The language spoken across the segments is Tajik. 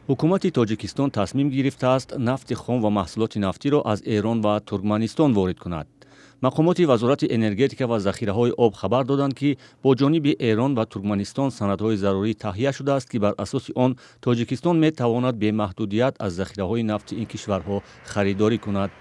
ҳукумати Тоҷикистон тасмим гирифтааст нафти хом ва маҳсулоти нафтиро аз Эрон ва Туркманистон ворид кунад. мақомоти вазорати энергетика ва захираҳои об хабар доданд, ки бо ҷониби Эрон ва Туркманистон санадҳои зарурӣ таҳия шудааст, ки бар асоси он Тоҷикистон метавонад бемаҳдудият аз захираҳои нафти ин кишварҳо харидорӣ кунад.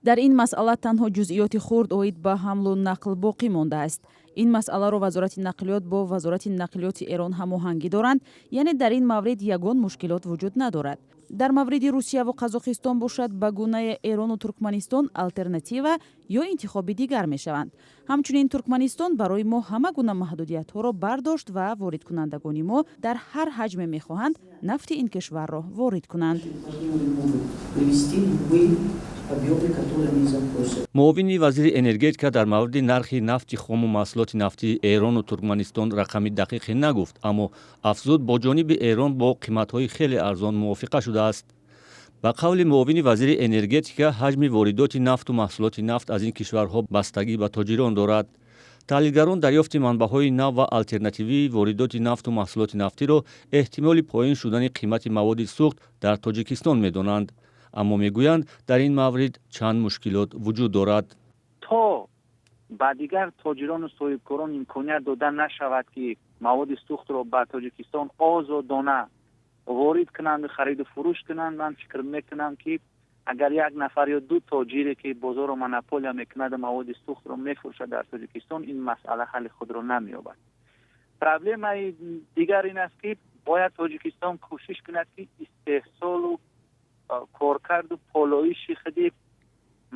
дар ин масъала танҳо ҷузъиёти хурд оид ба ҳамлу нақл боқӣ мондааст. ин масъаларо вазорати нақлиёт бо вазорати нақлиёти Эрон ҳамоҳангӣ доранд, яъне дар ин маврид ягон мушкилот вуҷуд надорад. дар мавриди Русия ва Қазоқистон бошад ба гунаи Эрону Туркманистон алтернатива ё интихоби дигар мешаванд. ҳамчунин Туркманистон барои мо ҳама гуна маҳдудиятҳоро бардошт ва воридкунандагони мо дар ҳар ҳаҷме мехоҳанд нафти ин кишварро ворид кунанд. муовини вазири энергетика дар мавриди нархи нафти хому маҳсулоти нафти Эрону Туркманистон рақами дақиқе нагуфт, аммо афзуд бо ҷониби Эрон бо қиматҳои хеле арзон мувофиқа шудааст. ба қавли муовини вазири энергетика, ҳаҷми воридоти нафту маҳсулоти нафт аз ин кишварҳо бастагӣ ба тоҷирон дорад. таҳлилгарон дарёфти манбаъҳои нав ва алтернативии воридоти нафту маҳсулоти нафтиро эҳтимоли поин шудани қимати маводи сӯхт дар Тоҷикистон медонанд. аммо мегӯянд дар ин маврид чанд мушкилот вуҷуд дорад. то ба дигар тоҷирону соҳибкорон имконият дода нашавад, ки маводи сӯхтро ба Тоҷикистон озодона ворид кунанд, хариду фурӯш кунанд, ман фикр мекунам, ки агар як нафар ё ду тоҷире ки бозору монополия мекунад маводи сӯхтро мефурӯшад дар Тоҷикистон, ин масъала ҳалли худро намеёбад. проблемаи дигар ин аст, ки бояд Тоҷикистон кӯшиш кунад, ки истеҳсолу коркарду полоиши худи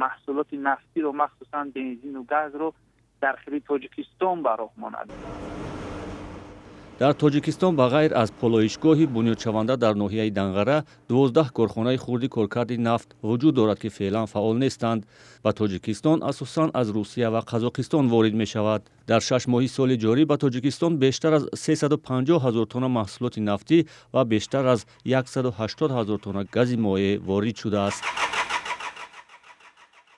маҳсулоти нафтиро махсусан бензину газро дар хили Тоҷикистон ба роҳ монад. дар Тоҷикистон ба ғайр аз полоишгоҳи бунёдшаванда дар ноҳияи Данғара 12 корхонаи хурди коркарди нафт вуҷуд дорад, ки феълан фаъол нестанд. ба Тоҷикистон асосан аз Русия ва Қазоқистон ворид мешавад. дар 6 моҳи соли ҷорӣ ба Тоҷикистон бештар аз 350 000 тонна маҳсулоти нафтӣ ва бештар аз 180 000 тонна гази моеъ ворид шудааст.